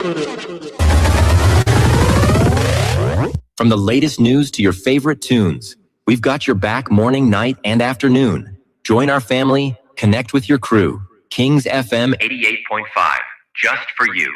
From the latest news to your favorite tunes, we've got your back morning, night, and afternoon. Join our family, connect with your crew. Kings FM 88.5, just for you.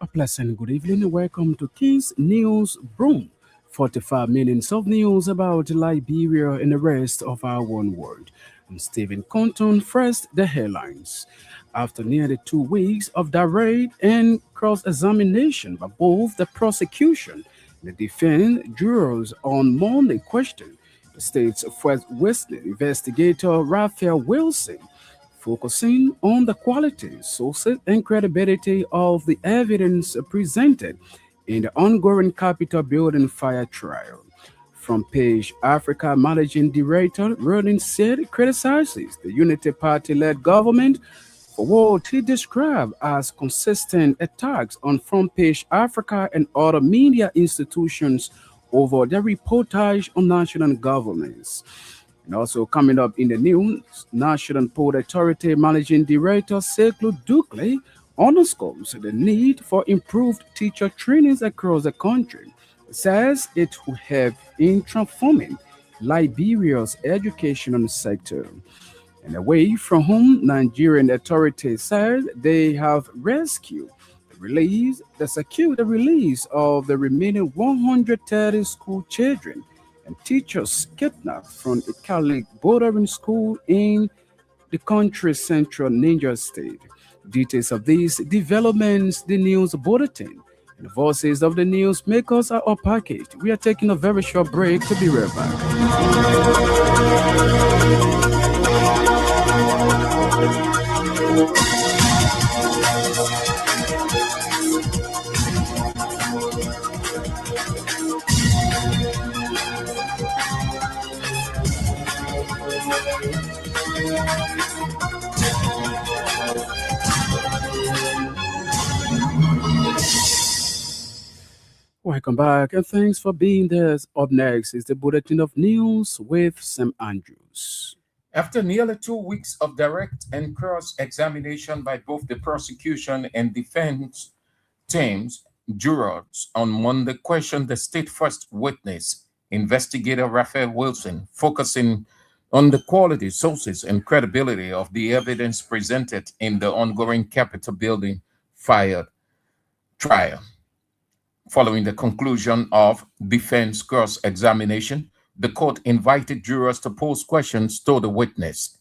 A pleasant good evening and welcome to King's News Broom. 45 minutes of news about Liberia and the rest of our one world. I'm Stephen Compton. First, the headlines. After nearly 2 weeks of direct and cross-examination by both the prosecution and the defense, jurors on Monday questioned the state's first Western investigator Raphael Wilson, focusing on the quality, sources, and credibility of the evidence presented in the ongoing Capitol building fire trial. Front Page Africa Managing Director Rodin said criticizes the Unity Party-led government for what he described as consistent attacks on Front Page Africa and other media institutions over their reportage on national governments. And also coming up in the news, National Port Authority Managing Director Seklu Dukle underscores the need for improved teacher trainings across the country. Says it will help in transforming Liberia's educational sector. And away from home, Nigerian authorities said they have secured the release of the remaining 130 school children and teachers kidnapped from a Catholic bordering school in the country's central Niger state. Details of these developments, the news bulletin, and the voices of the news makers are all packaged. We are taking a very short break to be right back. Welcome back and thanks for being there. Up next is the Bulletin of News with Sam Andrews. After nearly 2 weeks of direct and cross-examination by both the prosecution and defense teams, jurors on Monday questioned the state first witness, investigator Raphael Wilson, focusing on the quality, sources, and credibility of the evidence presented in the ongoing Capitol building fire trial. Following the conclusion of defense cross-examination, the court invited jurors to pose questions to the witness.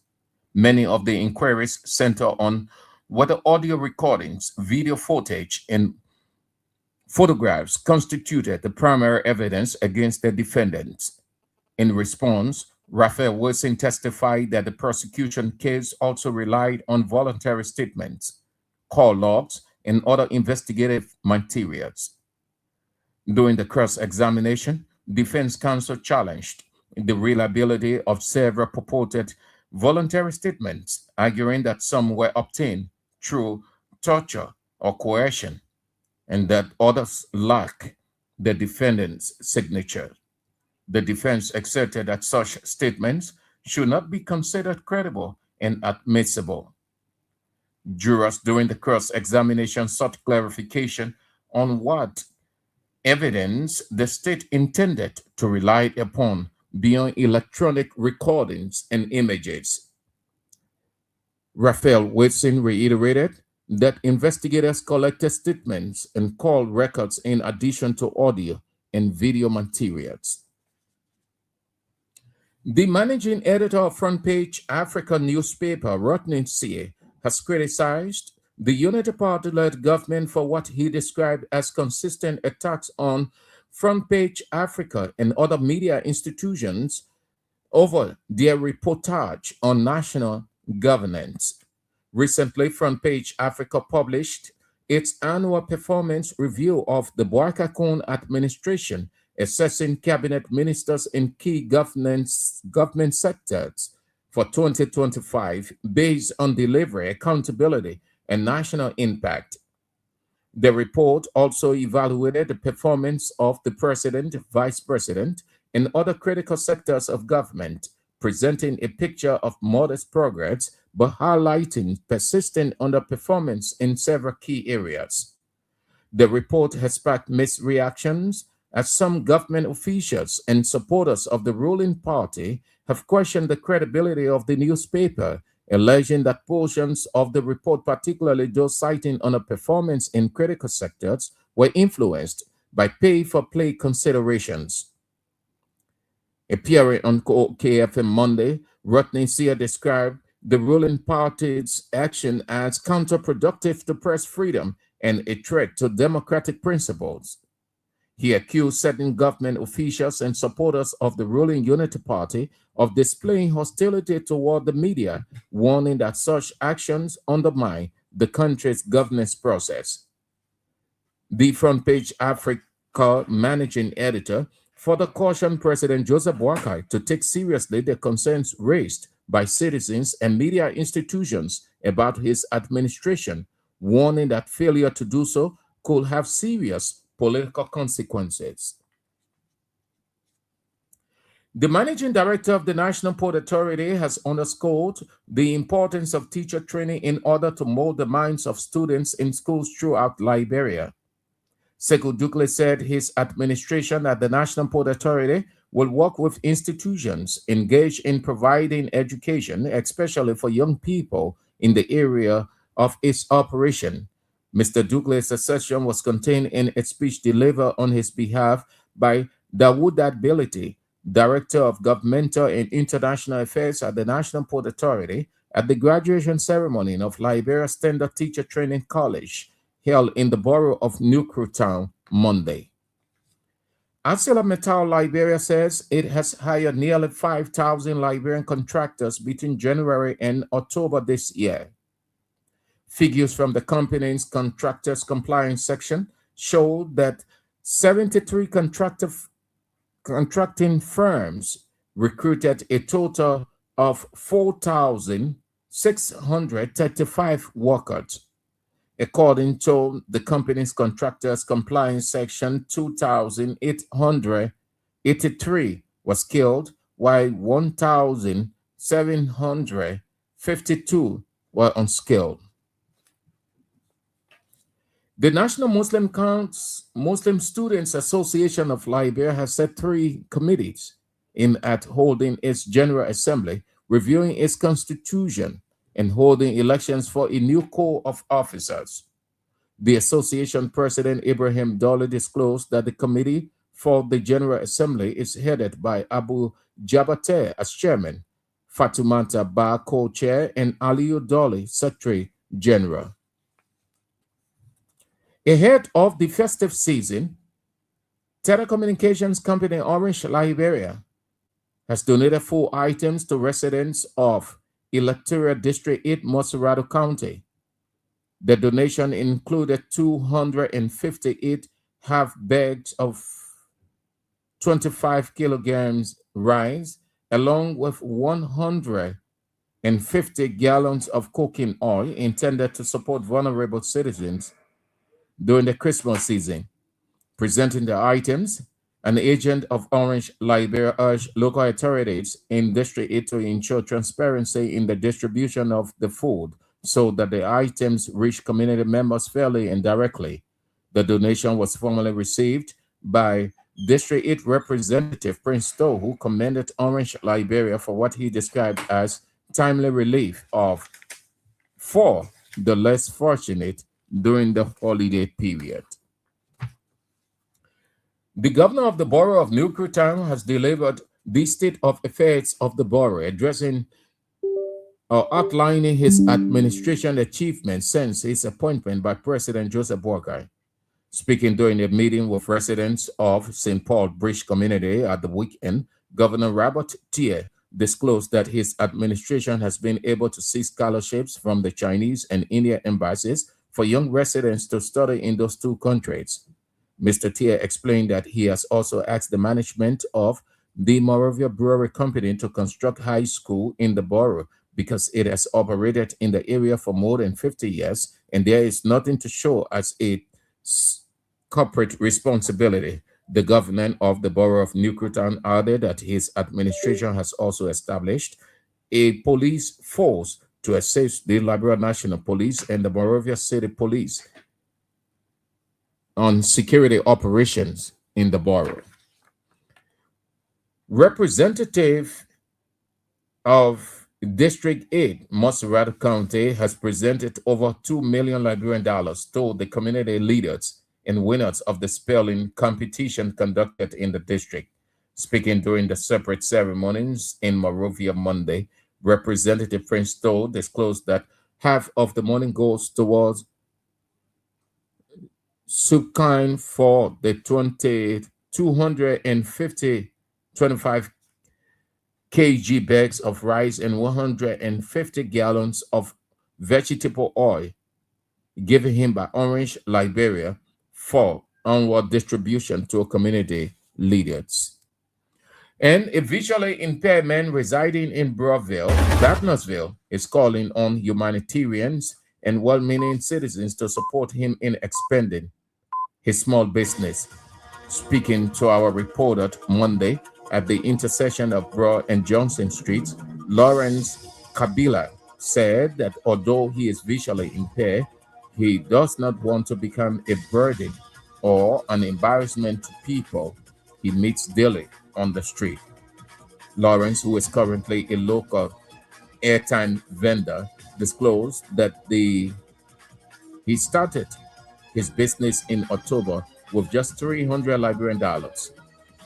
Many of the inquiries center on whether audio recordings, video footage, and photographs constituted the primary evidence against the defendants. In response, Raphael Wilson testified that the prosecution case also relied on voluntary statements, call logs, and other investigative materials. During the cross-examination, defense counsel challenged the reliability of several purported voluntary statements, arguing that some were obtained through torture or coercion, and that others lack the defendant's signature. The defense asserted that such statements should not be considered credible and admissible. Jurors during the cross-examination sought clarification on what evidence the state intended to rely upon beyond electronic recordings and images. Raphael Wilson reiterated that investigators collected statements and call records in addition to audio and video materials. The managing editor of Front Page Africa newspaper, Rodney C., has criticized the Unity Party-led government for what he described as consistent attacks on Front Page Africa and other media institutions over their reportage on national governance. Recently, Front Page Africa published its annual performance review of the Boakakon administration, assessing cabinet ministers in key government sectors for 2025 based on delivery, accountability, and national impact. The report also evaluated the performance of the president, vice president, and other critical sectors of government, presenting a picture of modest progress but highlighting persistent underperformance in several key areas. The report has sparked mixed reactions as some government officials and supporters of the ruling party have questioned the credibility of the newspaper, alleging that portions of the report, particularly those citing underperformance in critical sectors, were influenced by pay for play considerations. Appearing on KFM Monday, Rodney Sear described the ruling party's action as counterproductive to press freedom and a threat to democratic principles. He accused certain government officials and supporters of the ruling Unity Party of displaying hostility toward the media, warning that such actions undermine the country's governance process. The Front Page Africa managing editor further cautioned President Joseph Boakai to take seriously the concerns raised by citizens and media institutions about his administration, warning that failure to do so could have serious political consequences. The managing director of the National Port Authority has underscored the importance of teacher training in order to mold the minds of students in schools throughout Liberia. Sekou Dukle said his administration at the National Port Authority will work with institutions engaged in providing education, especially for young people in the area of its operation. Mr. Dukle's assertion was contained in a speech delivered on his behalf by Dawudat Bility, Director of Governmental and International Affairs at the National Port Authority, at the graduation ceremony of Liberia Standard Teacher Training College, held in the borough of New Town Monday. ArcelorMittal Liberia says it has hired nearly 5,000 Liberian contractors between January and October this year. Figures from the company's contractors compliance section show that 73 contracting firms recruited a total of 4,635 workers. According to the company's contractors compliance section, 2,883 was killed, while 1,752 were unskilled. The National Muslim Students Association of Liberia has set 3 committees aimed at holding its General Assembly, reviewing its constitution, and holding elections for a new corps of officers. The association president Ibrahim Dolly disclosed that the committee for the General Assembly is headed by Abu Jabate as chairman, Fatumata Ba co-chair, and Aliyu Dolly secretary general. Ahead of the festive season, telecommunications company Orange Liberia has donated 4 items to residents of Electoral District 8, Moserado County. The donation included 258 half bags of 25 kilograms rice, along with 150 gallons of cooking oil intended to support vulnerable citizens during the Christmas season. Presenting the items, an agent of Orange Liberia urged local authorities in District 8 to ensure transparency in the distribution of the food so that the items reach community members fairly and directly. The donation was formally received by District 8 Representative Prince Stowe, who commended Orange Liberia for what he described as timely relief for the less fortunate during the holiday period. The governor of the borough of New Town has delivered the state of affairs of the borough, addressing or outlining his administration achievements since his appointment by President Joseph Boakai. Speaking during a meeting with residents of St. Paul Bridge community at the weekend, Governor Robert Tier disclosed that his administration has been able to see scholarships from the Chinese and Indian embassies for young residents to study in those 2 countries. Mr. Tier explained that he has also asked the management of the Moravia Brewery Company to construct high school in the borough because it has operated in the area for more than 50 years and there is nothing to show as a corporate responsibility. The governor of the borough of Newcrewtown added that his administration has also established a police force to assist the Liberia National Police and the Monrovia City Police on security operations in the borough. Representative of District 8, Montserrat County, has presented over $2 million Liberian to the community leaders and winners of the spelling competition conducted in the district. Speaking during the separate ceremonies in Monrovia Monday, Representative Prince Stowe disclosed that half of the money goes towards Subkind for the 25 kg bags of rice and 150 gallons of vegetable oil given him by Orange Liberia for onward distribution to community leaders. And a visually impaired man residing in Bratnosville, is calling on humanitarians and well-meaning citizens to support him in expanding his small business. Speaking to our reporter Monday at the intersection of Broad and Johnson Streets, Lawrence Kabila said that although he is visually impaired, he does not want to become a burden or an embarrassment to people he meets daily on the street. Lawrence, who is currently a local airtime vendor, disclosed that he started his business in October with just $300 Liberian.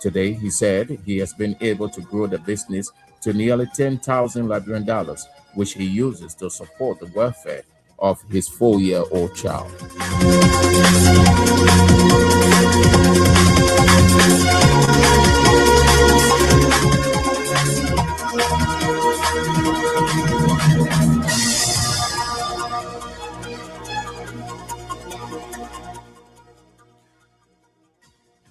Today, he said he has been able to grow the business to nearly $10,000 Liberian, which he uses to support the welfare of his 4-year-old child.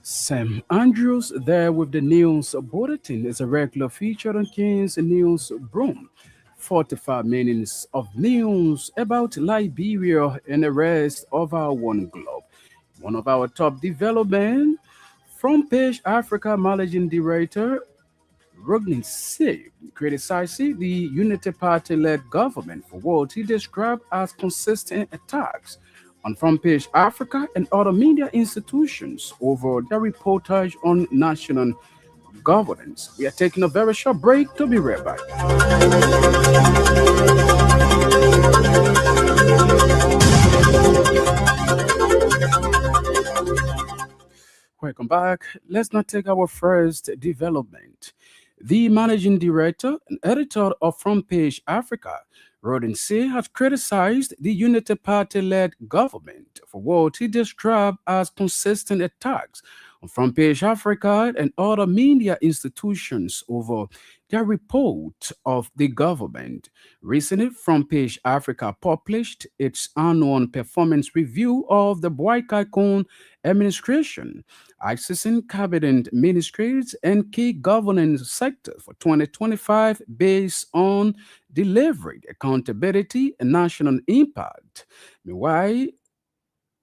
Sam Andrews there with the news bulletin is a regular feature on King's News Broom. 45 minutes of news about Liberia and the rest of our one globe. One of our top development, Front Page Africa Managing Director Rugnin C criticized the Unity Party-led government for what he described as consistent attacks on Front Page Africa and other media institutions over their reportage on national governance. We are taking a very short break to be right back. Welcome back. Let's now take our first development. The managing director and editor of Front Page Africa, Rodin C, has criticized the Unity Party-led government for what he described as consistent attacks on Front Page Africa and other media institutions over their report of the government. Recently, Front Page Africa published its annual performance review of the Boycott administration, accessing cabinet ministries and key governance sectors for 2025 based on delivery, accountability, and national impact. Meanwhile,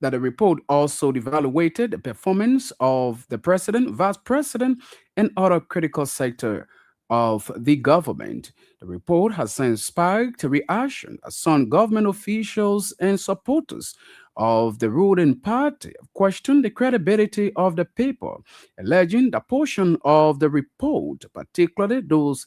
that the report also evaluated the performance of the president, vice president, and other critical sector of the government. The report has since sparked reaction as some government officials and supporters of the ruling party have questioned the credibility of the paper, alleging that portion of the report, particularly those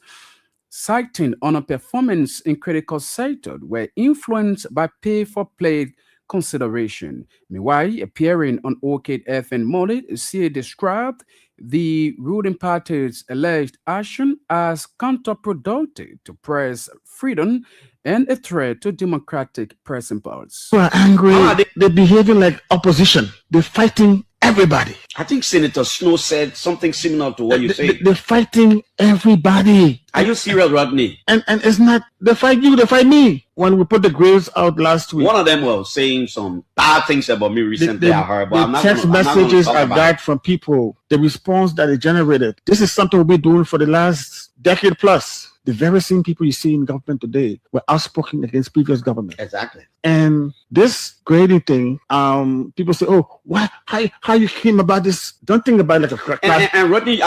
citing underperformance in critical sectors, were influenced by pay-for-play consideration. Meanwhile, appearing on Orchid FM Monday, CA described the ruling party's alleged action as counterproductive to press freedom and a threat to democratic principles. People are angry. They're behaving like opposition. They're fighting everybody. I think Senator Snow said something similar to what you say. They're fighting everybody. Are you serious, Rodney? And it's not, they fight you, they fight me. When we put the graves out last week, one of them was saying some bad things about me recently. I heard, but the text messages I got from people, the response that it generated. This is something we've been doing for the last decade plus. the very same people you see in government today were outspoken against previous government. Exactly. And this grading thing, people say, "Oh, why? How you came about this?" Don't think about it like a class. And Rodney,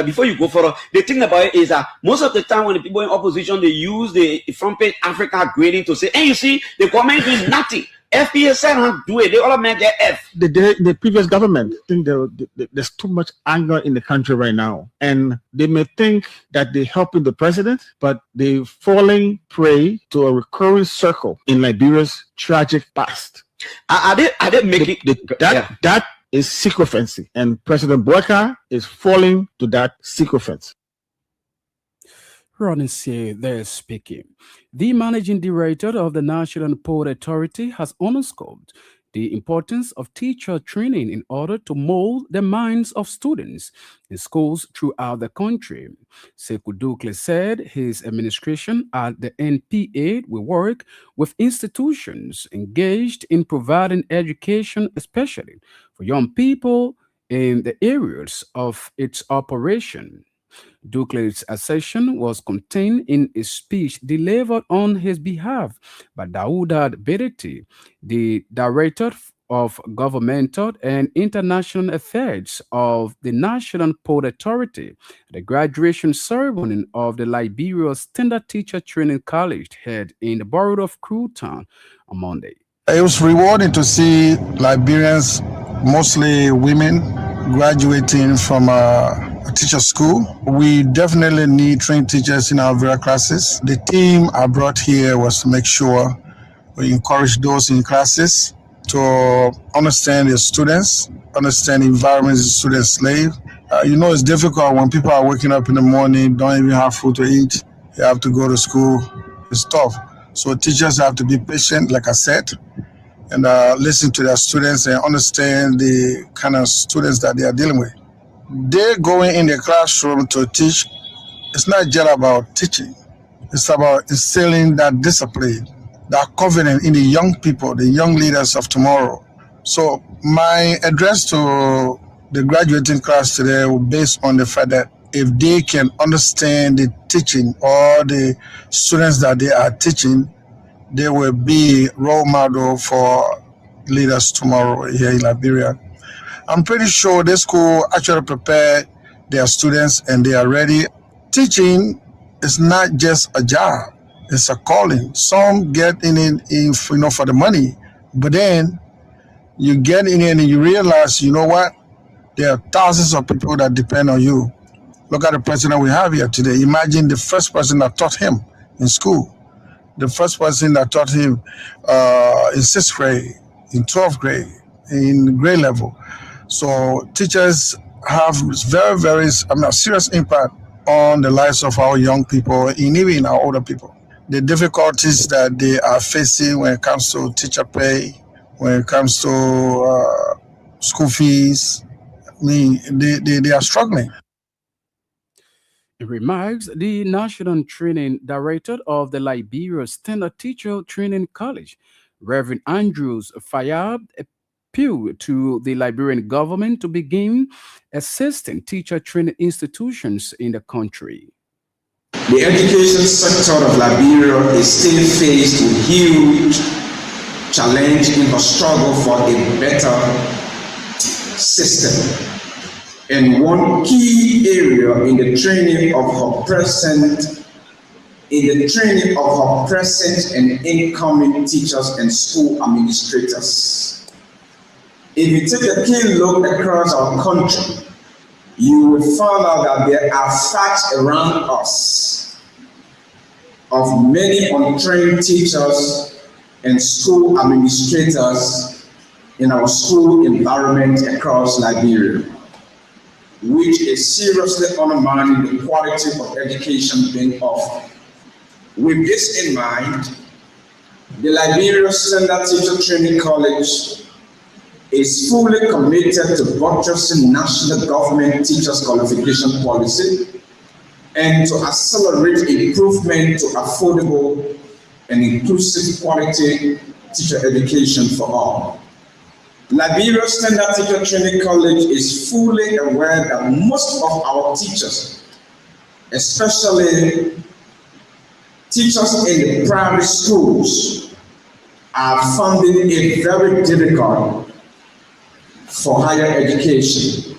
before you go further, the thing about it is that most of the time when the people in opposition, they use the front page Africa grading to say, "Hey, you see, the government doing nothing. FPS don't do it. They all make their F." The previous government, I think there's too much anger in the country right now, and they may think that they're helping the president, but they're falling prey to a recurring circle in Liberia's tragic past. Are they making that is sycophancy, and President Boakai is falling to that sycophancy. Ronnie C. there speaking. The managing director of the National Port Authority has underscored the importance of teacher training in order to mold the minds of students in schools throughout the country. Sekou Dukle said his administration at the NPA will work with institutions engaged in providing education, especially for young people in the areas of its operation. Dukle's assertion was contained in a speech delivered on his behalf by Daouda Bereti, the Director of Governmental and International Affairs of the National Port Authority at the graduation ceremony of the Liberia Standard Teacher Training College held in the borough of Crewtown on Monday. It was rewarding to see Liberians, mostly women, graduating from a teacher school. We definitely need trained teachers in our various classes. The theme I brought here was to make sure we encourage those in classes to understand the students, understand the environment the students live. It's difficult when people are waking up in the morning, don't even have food to eat. They have to go to school. It's tough. So teachers have to be patient, like I said, and listen to their students and understand the kind of students that they are dealing with. They're going in the classroom to teach. It's not just about teaching. It's about instilling that discipline, that confidence in the young people, the young leaders of tomorrow. So my address to the graduating class today will be based on the fact that if they can understand the teaching or the students that they are teaching, they will be role model for leaders tomorrow here in Liberia. I'm pretty sure this school actually prepared their students and they are ready. Teaching is not just a job, it's a calling. Some get in it for the money, but then you get in it and you realize, you know what? There are thousands of people that depend on you. Look at the president we have here today. Imagine the first person that taught him in school, the first person that taught him in 6th grade, in 12th grade, in grade level. So teachers have very, very serious impact on the lives of our young people and even our older people. The difficulties that they are facing when it comes to teacher pay, when it comes to school fees, they are struggling. In remarks, the National Training Director of the Liberia Standard Teacher Training College, Reverend Andrews Fayab, appealed to the Liberian government to begin assisting teacher training institutions in the country. The education sector of Liberia is still faced with huge challenge in the struggle for a better system. And one key area in the training of her present and incoming teachers and school administrators. If you take a keen look across our country, you will find out that there are facts around us of many untrained teachers and school administrators in our school environment across Liberia, which is seriously undermining the quality of education being offered. With this in mind, the Liberia Standard Teacher Training College is fully committed to buttressing national government teachers' qualification policy and to accelerate improvement to affordable and inclusive quality teacher education for all. Liberia Standard Teacher Training College is fully aware that most of our teachers, especially Teachers in the private schools are finding it very difficult for higher education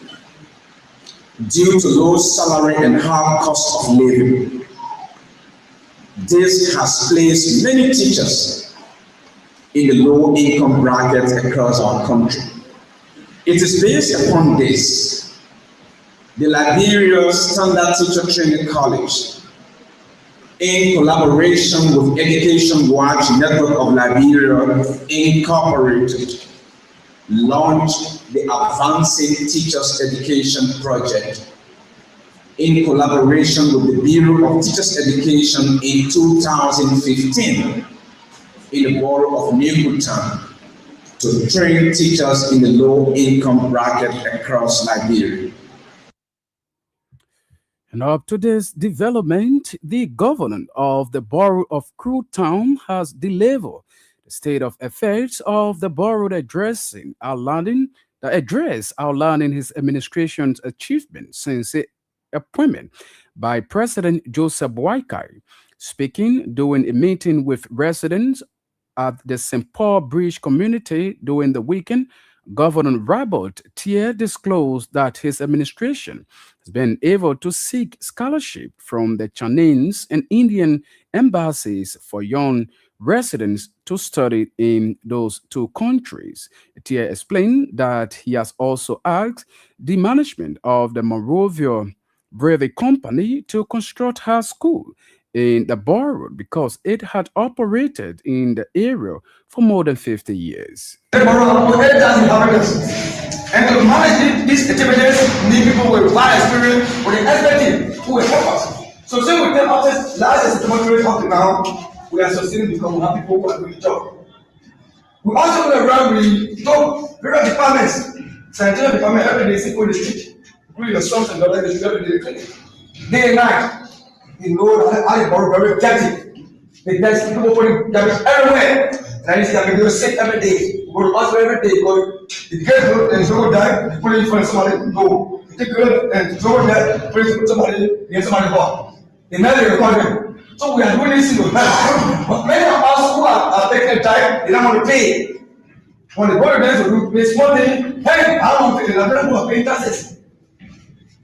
due to low salary and high cost of living. This has placed many teachers in the low income bracket across our country. It is based upon this, the Liberia Standard Teacher Training College, in collaboration with Education Watch Network of Liberia Incorporated, launched the Advancing Teachers Education Project in collaboration with the Bureau of Teachers Education in 2015 in the borough of Newtown to train teachers in the low-income bracket across Liberia. And up to this development, the governor of the borough of Crewtown has delivered the state of affairs of the borough outlining his administration's achievements since its appointment by President Joseph Boakai. Speaking during a meeting with residents at the St. Paul Bridge community during the weekend, Governor Robert Thier disclosed that his administration has been able to seek scholarship from the Chinese and Indian embassies for young residents to study in those two countries. Thier explained that he has also asked the management of the Morovia Brewery Company to construct her school in the borough because it had operated in the area for more than 50 years. The borough has 8,000 inhabitants, and to manage these activities, we need people with wide experience, with the expertise who will help us. So since we take up this last demonstration up to now, we are succeeding because we have people who are doing the job. We also go around, we talk various departments, scientific department every day, sit on the street, including the sons and daughters every day, day and night. You know how the borough very dirty. There's people putting garbage everywhere. And I see that people sick every day. We go to hospital every day. You get good and someone die, you put it in front of somebody, go. You take good and someone die, put it in front of somebody, you get somebody bought. They never record them. So we are doing this in the past. But many of us who are taking time, they don't want to pay. When they go to them to pay small thing, hey, I don't pay, they're not going to pay taxes.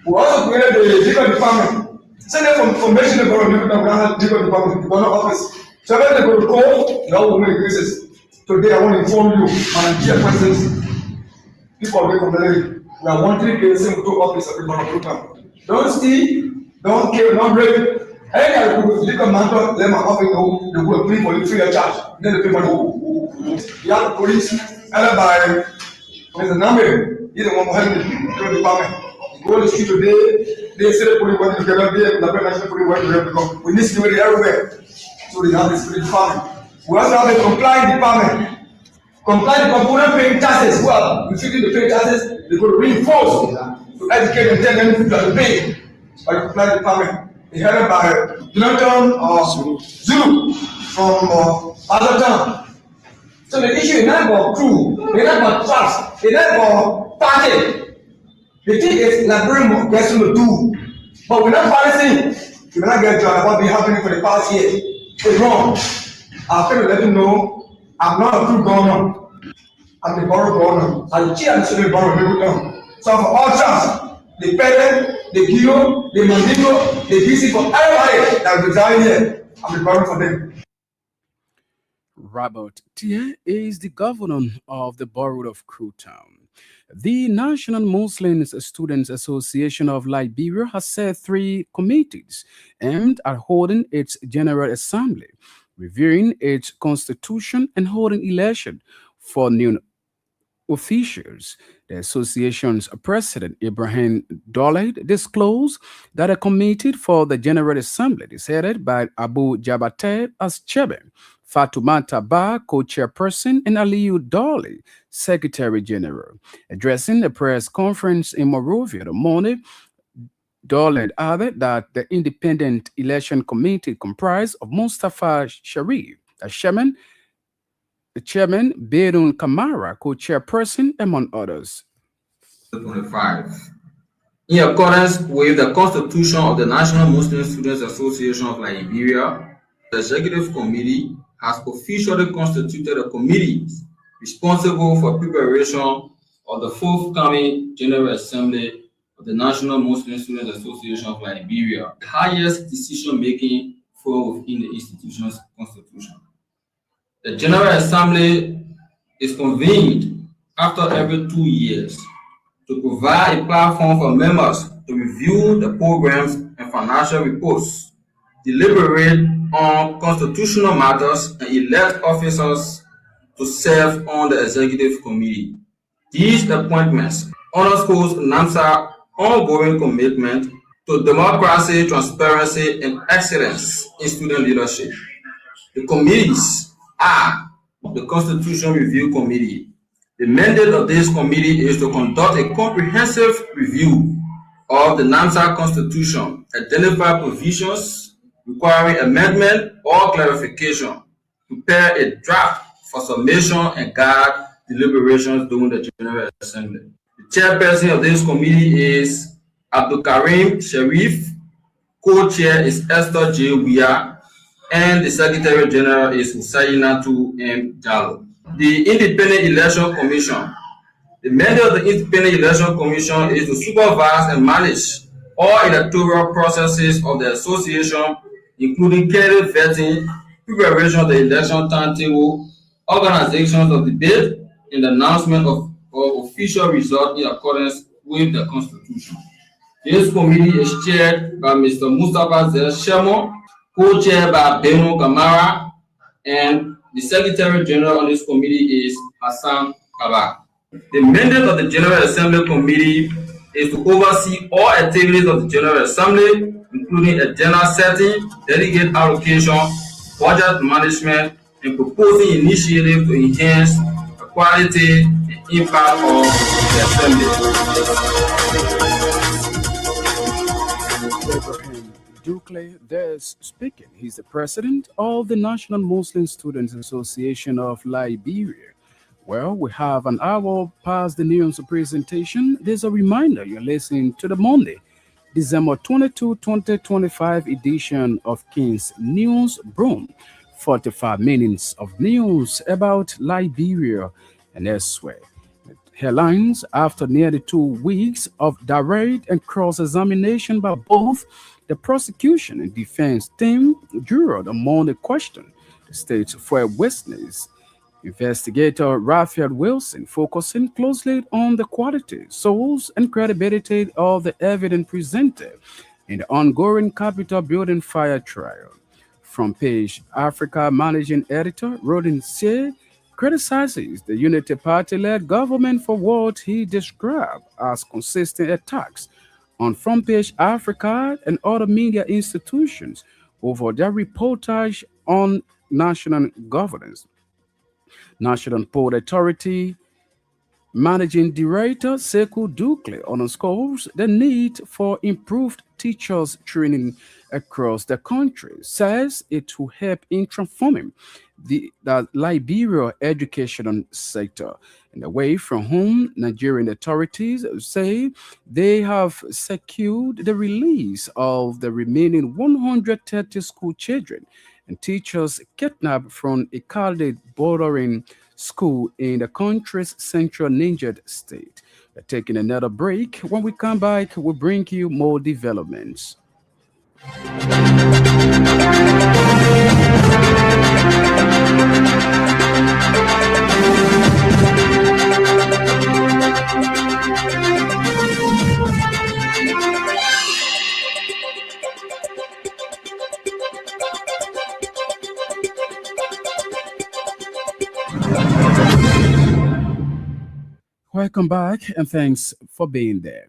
We also created the legal department. Send them from mention the borough, legal department, the borough office. So when they go to court, they all will make cases. Today I want to inform you, and dear persons, people are complaining. We are wanting to send to office of the borough program. Don't steal, don't kill, don't rape. Any other legal matter, let my office know, they will plead for you free of charge. Then the people know. You have the police, by there's a number, either one behind the department. Go on the street today, they say the police want to get up there, the national police want to get up. We need security everywhere. So they have this department. We also have a compliance department. Compliance department, who are paying taxes. Well, refusing to pay taxes, they go to reinforce to educate and tell them to pay by the compliance department. It's headed by Jonathan Zulu from Azertown. So the issue is not about crew, it's not about trust, it's not about party. The thing is, Liberian gets to do, but we're not balancing. We will not get to what been happening for the past year. It's wrong. I'm going to let you know, I'm not a true governor. I'm the borough governor. I'm the chair of the borough of Newtown. So for all trust, the parent, the Gio, the Mandingo, the BC, for everybody that reside here, I'm the borough for them. Robert Thier is the governor of the borough of Crewtown. The National Muslim Students Association of Liberia has set 3 committees aimed at holding its General Assembly, reviewing its constitution, and holding election for new officials. The association's president, Ibrahim Doled, disclosed that a committee for the General Assembly is headed by Abu Jabateh as chairman, Fatoumata Ba, co-chairperson, and Aliyu Doli, Secretary General. Addressing a press conference in Morovia the morning, Doled added that the Independent Election Committee comprised of Mustafa Sharif, the chairman, Berun Kamara, co-chairperson, among others. 25. In accordance with the Constitution of the National Muslim Students Association of Liberia, The Executive Committee has officially constituted a committee responsible for preparation of the forthcoming General Assembly of the National Muslim Students Association of Liberia, the highest decision-making forum within the institution's constitution. The General Assembly is convened after every 2 years to provide a platform for members to review the programs and financial reports, deliberate on constitutional matters, and elect officers to serve on the Executive Committee. These appointments underscores NAMSA's ongoing commitment to democracy, transparency, and excellence in student leadership. The committees are the Constitution Review Committee. The mandate of this committee is to conduct a comprehensive review of the NAMSA Constitution, identify provisions requiring amendment or clarification, prepare a draft for submission, and guide deliberations during the General Assembly. The chairperson of this committee is Abdul Karim Sharif, co-chair is Esther J. Weah, and the Secretary General is Husainatu M. Jallo. The Independent Election Commission. The mandate of the Independent Election Commission is to supervise and manage all electoral processes of the association, including candidate vetting, preparation of the election timetable, organizations of debate, and the announcement of official results in accordance with the Constitution. This committee is chaired by Mr. Mustafa Zel Shemo, co-chaired by Beno Kamara, and the Secretary General on this committee is Hassan Kabak. The mandate of the General Assembly Committee is to oversee all activities of the General Assembly, including agenda setting, delegate allocation, budget management, and proposing initiatives to enhance the quality and impact of the Assembly. Ducle there's speaking. He's the president of the National Muslim Students Association of Liberia. Well, we have an hour past the news presentation. There's a reminder you're listening to the Monday, December 22, 2025 edition of King's News Broom. 45 minutes of news about Liberia and elsewhere. Headlines: after nearly 2 weeks of direct and cross-examination by both the prosecution and defense team, jurors among the question, the state's four witnesses. Investigator Raphael Wilson focusing closely on the quality, source, and credibility of the evidence presented in the ongoing Capitol building fire trial. Front page Africa managing editor Rodin Seay criticizes the Unity Party-led government for what he described as consistent attacks on Front Page Africa and other media institutions over their reportage on national governance. National Port Authority Managing Director Sekou Ducle underscores the need for improved teachers training across the country, says it will help in transforming the Liberia educational sector. And away from whom Nigerian authorities say they have secured the release of the remaining 130 school children and teachers kidnapped from a Khalid bordering school in the country's central Niger state. We're taking another break. When we come back, we'll bring you more developments. Welcome back and thanks for being there.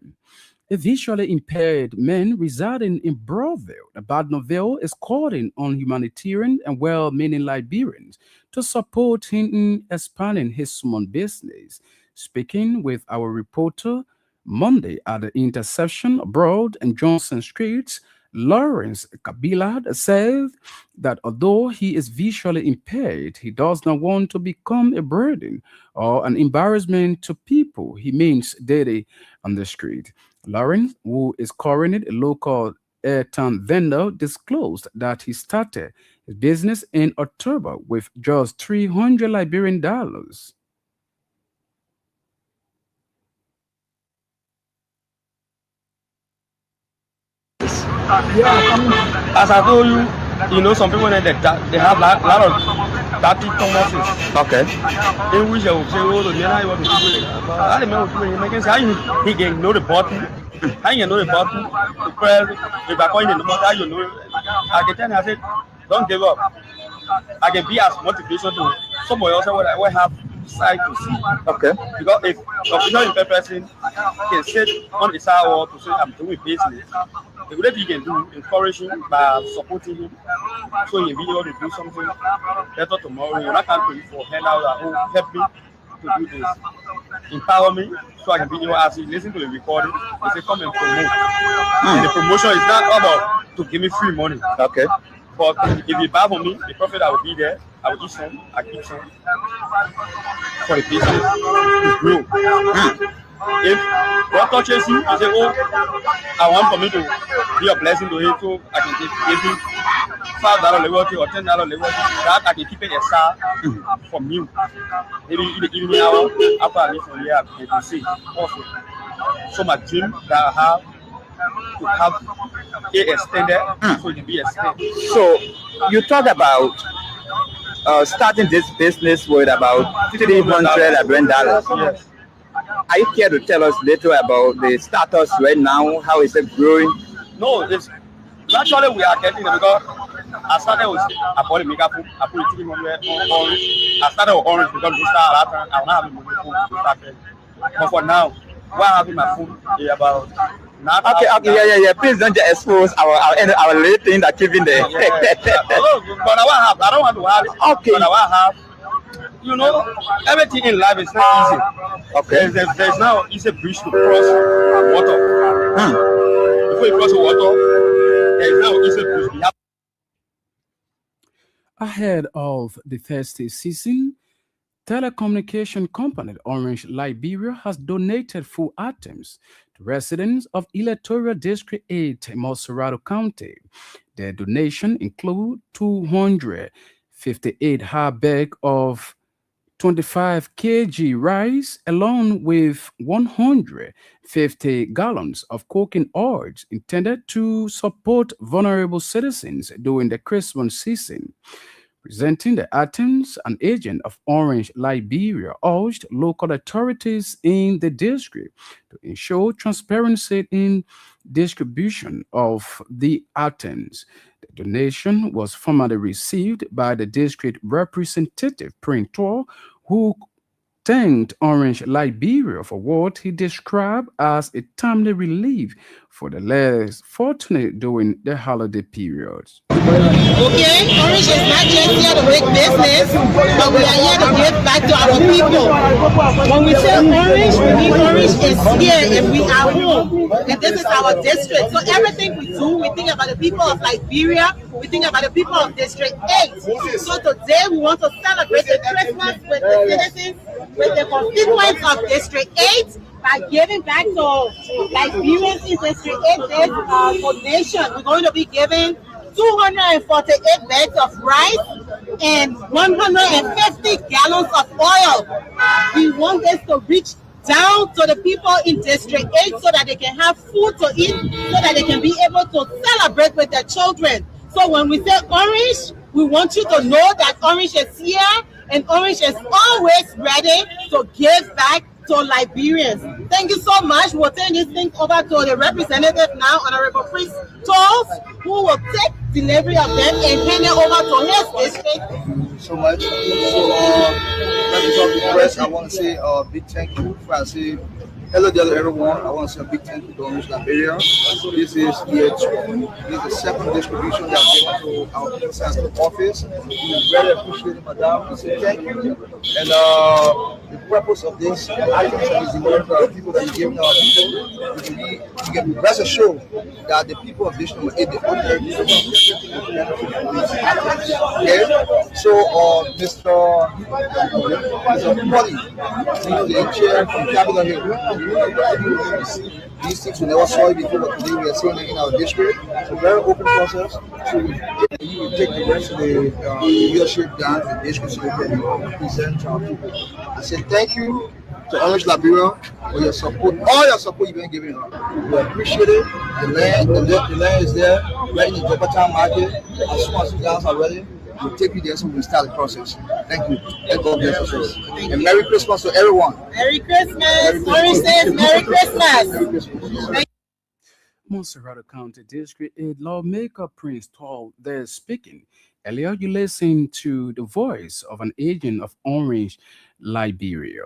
A visually impaired man residing in Broadville, Badnoville, is calling on humanitarian and well-meaning Liberians to support him in expanding his small business. Speaking with our reporter Monday at the intersection of Broad and Johnson Streets, Lawrence Kabila said that although he is visually impaired, he does not want to become a burden or an embarrassment to people he meets daily on the street. Lawrence, who is currently a local airtime vendor, disclosed that he started his business in October with just $300 Liberian dollars. As I told you, some people they have a lot of dirty tendencies. Okay. In which I will say, oh, the man you want to do it. I don't know what you say. How he can know the button? How you know the button? To press. If I call in the number, how you know? I can tell him, I said, don't give up. I can be as motivation to somebody else will have side to see. Okay. Because if official in person can sit on the side wall to say I'm doing business, the good thing you can do, encourage him by supporting him, so he will be able to do something better tomorrow. You're not coming for handout or help me to do this. Empower me so I can be able to listen to the recording. They say come and promote. And the promotion is not about to give me free money. Okay. But if you buy for me, the profit I will be there. I will eat some, I keep some for the business to grow. If God touches you, you say, oh, I want for me to be a blessing to him, so I can give you $5 liberty or $10 liberty. That I can keep it aside from you. Maybe in the evening hour after I leave from here, I can see also. So my dream that I have to have it extended, so it can be extended. So you talk about starting this business with about $300 Liberian dollars. Yes. Are you care to tell us later about the status right now? How is it growing? No, it's actually we are getting it because I started with I bought a makeup food, I put it on orange. I started with orange because we start I don't have the food to start with. But for now, what I have in my food is about Okay, yeah. Please don't just expose our little thing that keeping there. But I don't want to have it. Okay. But I have. Everything in life is not easy. Okay. There's now easy bridge to cross water. Before you cross the water, there is now easy bridge. Ahead of the festive season, telecommunication company Orange Liberia has donated food items to residents of Electoral District 8 in Moserado County. Their donation include 258 hard bag of 25 kg rice, along with 150 gallons of cooking oil intended to support vulnerable citizens during the Christmas season. Presenting the items, an agent of Orange Liberia urged local authorities in the district to ensure transparency in distribution of the items. The donation was formally received by the district representative, Printor, who thanked Orange Liberia for what he described as a timely relief for the less fortunate during the holiday periods. Okay, Orange is not just here to make business, but we are here to give back to our people. When we say Orange, we mean Orange is here and we are home. And this is our district. So everything we do, we think about the people of Liberia, we think about the people of District 8. So today we want to celebrate the Christmas with the citizens, with the constituents of District 8, by giving back to Liberians in District 8 this donation. We're going to be giving 248 bags of rice and 150 gallons of oil. We want this to reach down to the people in District 8 so that they can have food to eat, so that they can be able to celebrate with their children. So when we say Orange, we want you to know that Orange is here and Orange is always ready to give back to Liberians. Thank you so much. We'll turn this thing over to the representative now, Honorable Priest Tolls, who will take delivery of them and hand it over to his district. Thank you so much. So, members of the press, I want to say a big thank you. Before I say hello to everyone, I want to say a big thank you to Orange Liberia. This is year 2. This is the second distribution that came to our office. We very appreciate it, madam. We say thank you. And purpose of this action is the welfare of people that are giving our people. You can rest assured that the people of this number 8, the ordinary people, okay? So, Mr. Polly, the chair from Capitol Hill, these things we never saw it before, but today we are seeing it in our district. It's a very open process. So you will take the rest of the leadership down to the district so we can present to our people. I say thank you to Orange Liberia for your support, all your support you've been giving us. We appreciate it. The land is there, right in the Jopatan market. As soon as you guys are ready, we'll take you there so we can start the process. Thank you. And God bless us. And Merry Christmas to everyone. Merry Christmas. Orange says Merry Christmas. Merry Christmas. Monserrate County District 8 lawmaker Prince Tall there speaking. Earlier, you listened to the voice of an agent of Orange, Liberia.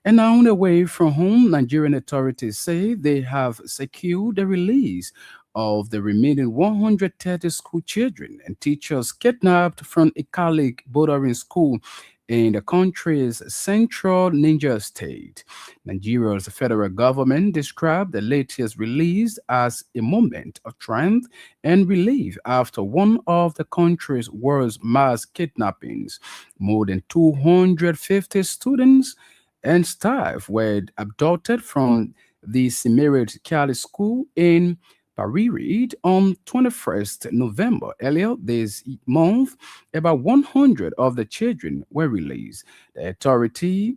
And now, on the way from home, Nigerian authorities say they have secured the release of the remaining 130 school children and teachers kidnapped from a Catholic bordering school in the country's central Niger state. Nigeria's federal government described the latest release as a moment of triumph and relief after one of the country's worst mass kidnappings. More than 250 students and staff were abducted from the Semirate Catholic school in Pariride on 21st November. Earlier this month, about 100 of the children were released. The authority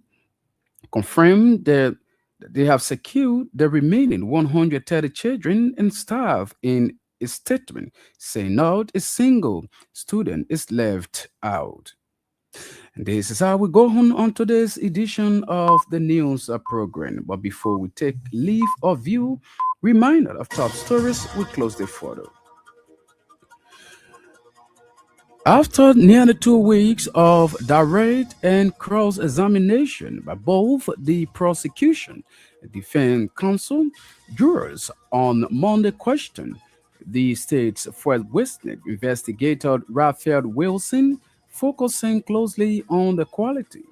confirmed that they have secured the remaining 130 children and staff in a statement, saying not a single student is left out. And this is how we go on today's edition of the news program. But before we take leave of you, reminder of top stories, we close the photo. After nearly 2 weeks of direct and cross-examination by both the prosecution and defense counsel, jurors on Monday questioned the state's first witness, investigator Raphael Wilson, focusing closely on the quality,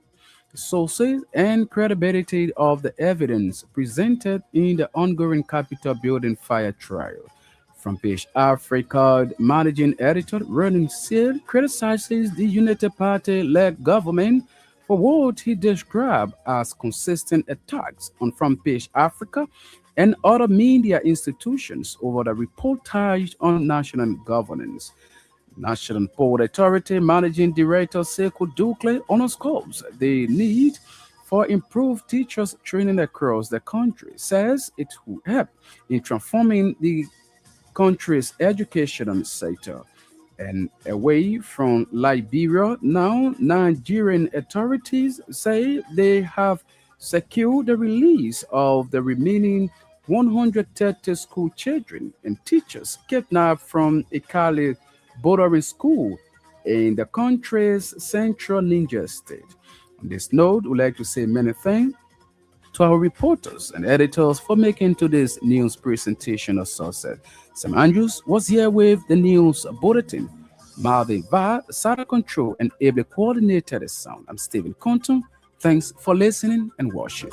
sources, and credibility of the evidence presented in the ongoing Capitol building fire trial. From Page Africa, managing editor Ronan Seale criticizes the United Party-led government for what he described as consistent attacks on Front Page Africa and other media institutions over the reportage on national governance. National Port Authority Managing Director Sekou Dukle underscores the need for improved teachers training across the country, says it will help in transforming the country's educational sector. And away from Liberia, now Nigerian authorities say they have secured the release of the remaining 130 school children and teachers kidnapped from Ikali bordering school in the country's central Niger state. On this note, we'd like to say many thanks to our reporters and editors for making today's news presentation a success. Sam Andrews was here with the news bulletin. Marvin Va, Sada Control, and ably coordinated the sound. I'm Stephen Compton. Thanks for listening and watching.